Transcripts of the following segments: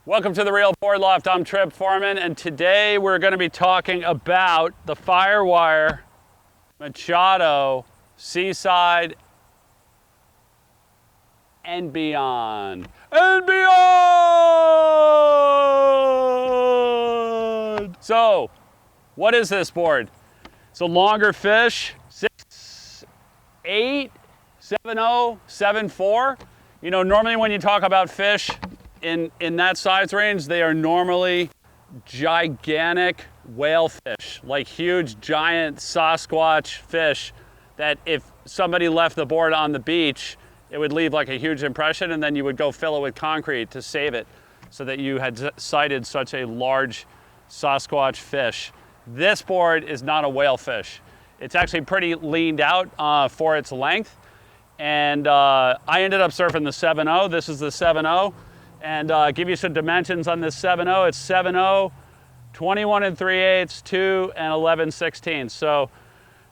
Welcome to the Real Board Loft. I'm Trip Forman, and today we're going to be talking about the Firewire Machado Seaside and beyond. And beyond! So, what is this board? It's a longer fish, 6'8", 7'0", 7'4". You know, normally when you talk about fish in that size range, they are normally gigantic whale fish, like huge, giant Sasquatch fish that if somebody left the board on the beach, it would leave like a huge impression, and then you would go fill it with concrete to save it so that you had sighted such a large Sasquatch fish. This board is not a whale fish. It's actually pretty leaned out for its length. And I ended up surfing the 7.0. This is the 7.0. And give you some dimensions on this 7.0. It's 7.0, 21 3/8, 2 and 11/16. So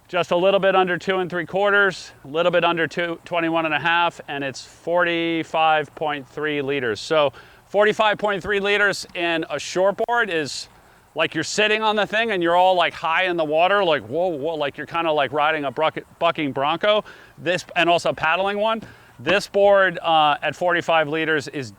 just a little bit under 2 3/4, a little bit under 21 1/2, and it's 45.3 liters. So 45.3 liters in a shortboard is like you're sitting on the thing and you're all like high in the water, like whoa, whoa, like you're kind of like riding a bucking bronco. This, and also paddling one. This board at 45 liters is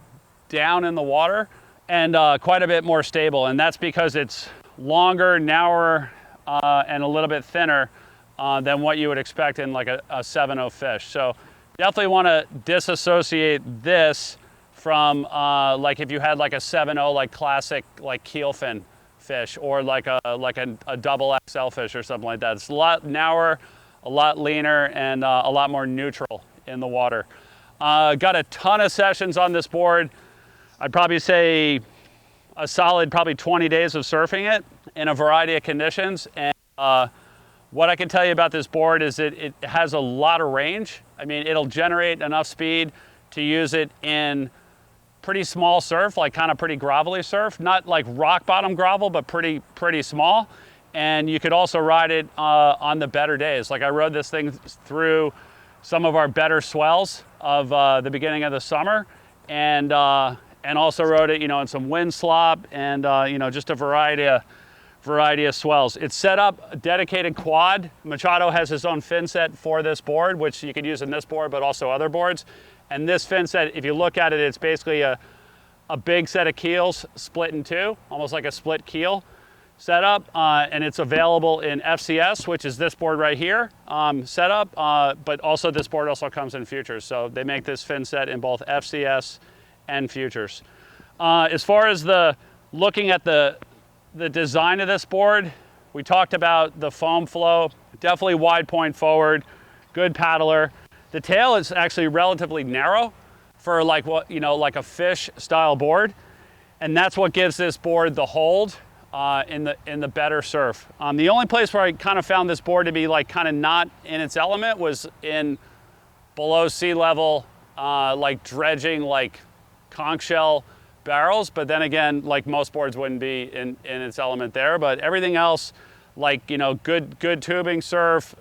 down in the water and quite a bit more stable, and that's because it's longer, narrower, and a little bit thinner than what you would expect in like a 7.0 fish. So definitely want to disassociate this from like if you had like a 7.0 like classic like keelfin fish, or like a double XL fish or something like that. It's a lot narrower, a lot leaner, and a lot more neutral in the water. Got a ton of sessions on this board. I'd probably say a solid probably 20 days of surfing it in a variety of conditions. And what I can tell you about this board is it has a lot of range. I mean, it'll generate enough speed to use it in pretty small surf, like kind of pretty grovelly surf, not like rock bottom gravel, but pretty small. And you could also ride it on the better days. Like I rode this thing through some of our better swells of the beginning of the summer, and also rode it, you know, in some wind slop and you know, just a variety of swells. It's set up a dedicated quad. Machado has his own fin set for this board, which you could use in this board, but also other boards. And this fin set, if you look at it, it's basically a big set of keels split in two, almost like a split keel setup. And it's available in FCS, which is this board right here, setup. But also this board also comes in futures. So they make this fin set in both FCS and futures. As far as looking at the design of this board, we talked about the foam flow, definitely wide point forward, good paddler. The tail is actually relatively narrow for like what, you know, like a fish style board. And that's what gives this board the hold in the better surf. The only place where I kind of found this board to be like kind of not in its element was in below sea level, like dredging, like conch shell barrels. But then again, like most boards wouldn't be in its element there. But everything else, like, you know, good tubing surf,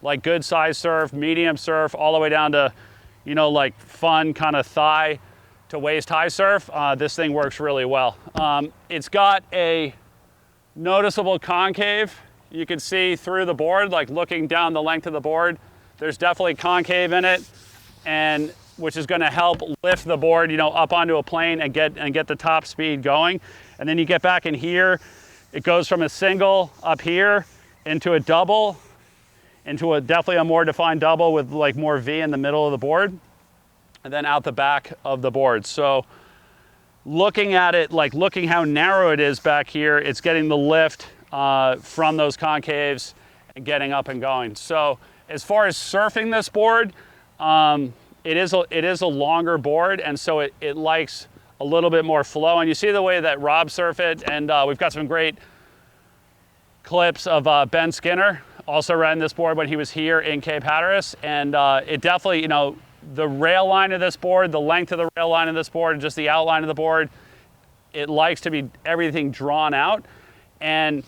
like good size surf, medium surf, all the way down to, you know, like fun kind of thigh to waist high surf. This thing works really well. It's got a noticeable concave. You can see through the board, like looking down the length of the board, there's definitely concave in it, and which is going to help lift the board, you know, up onto a plane and get the top speed going. And then you get back in here, it goes from a single up here into a double, into definitely a more defined double with like more V in the middle of the board, and then out the back of the board. So looking at it, like looking how narrow it is back here, it's getting the lift from those concaves and getting up and going. So as far as surfing this board, it is a longer board, and so it likes a little bit more flow. And you see the way that Rob surf it, and we've got some great clips of Ben Skinner also ran this board when he was here in Cape Hatteras. And it definitely, you know, the rail line of this board, the length of the rail line of this board, and just the outline of the board, it likes to be everything drawn out. And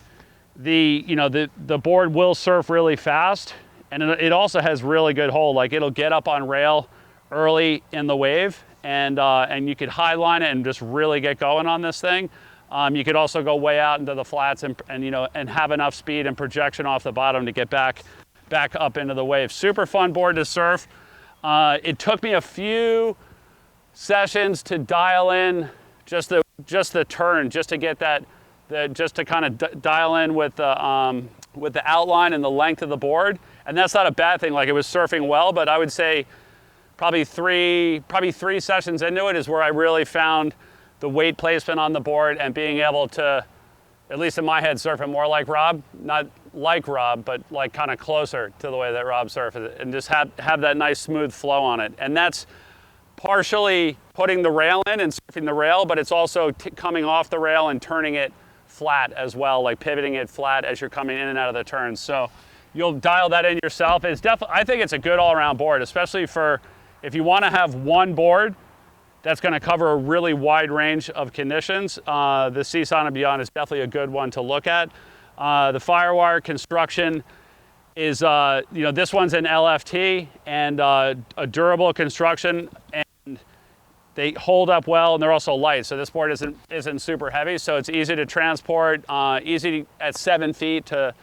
the board will surf really fast, and it also has really good hold. Like it'll get up on rail early in the wave and you could high line it and just really get going on this thing. You could also go way out into the flats and have enough speed and projection off the bottom to get back up into the wave. Super fun board to surf. It took me a few sessions to dial in just the turn, just to get that, just to kind of dial in with the outline and the length of the board. And that's not a bad thing. Like, it was surfing well, but I would say probably three sessions into it is where I really found the weight placement on the board and being able to, at least in my head, surf it more like Rob, not like Rob, but like kind of closer to the way that Rob surfs it, and just have that nice smooth flow on it. And that's partially putting the rail in and surfing the rail, but it's also coming off the rail and turning it flat as well, like pivoting it flat as you're coming in and out of the turns. So you'll dial that in yourself. It's definitely, I think it's a good all-around board, especially for if you want to have one board that's going to cover a really wide range of conditions. The Seaside and Beyond is definitely a good one to look at. The Firewire Construction is, this one's an LFT and a durable construction, and they hold up well, and they're also light. So this board isn't super heavy, so it's easy to transport, easy at 7 feet to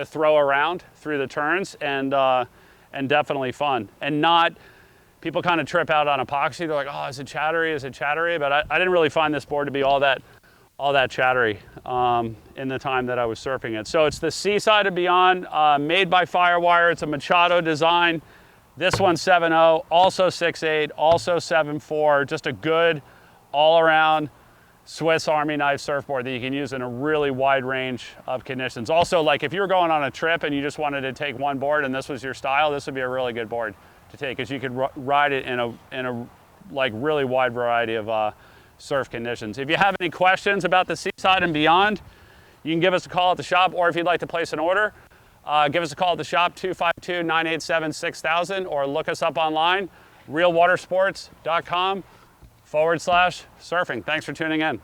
throw around through the turns, and definitely fun. And not, people kind of trip out on epoxy. They're like, oh, is it chattery? Is it chattery? But I didn't really find this board to be all that chattery in the time that I was surfing it. So it's the Seaside and Beyond, made by Firewire. It's a Machado design. This one's 7.0, also 6.8, also 7.4. Just a good all-around Swiss Army knife surfboard that you can use in a really wide range of conditions. Also, like, if you were going on a trip and you just wanted to take one board and this was your style, this would be a really good board to take, because you could ride it in a like really wide variety of surf conditions. If you have any questions about the Seaside and Beyond, you can give us a call at the shop, or if you'd like to place an order, give us a call at the shop, 252-987-6000, or look us up online, realwatersports.com/surfing. Thanks for tuning in.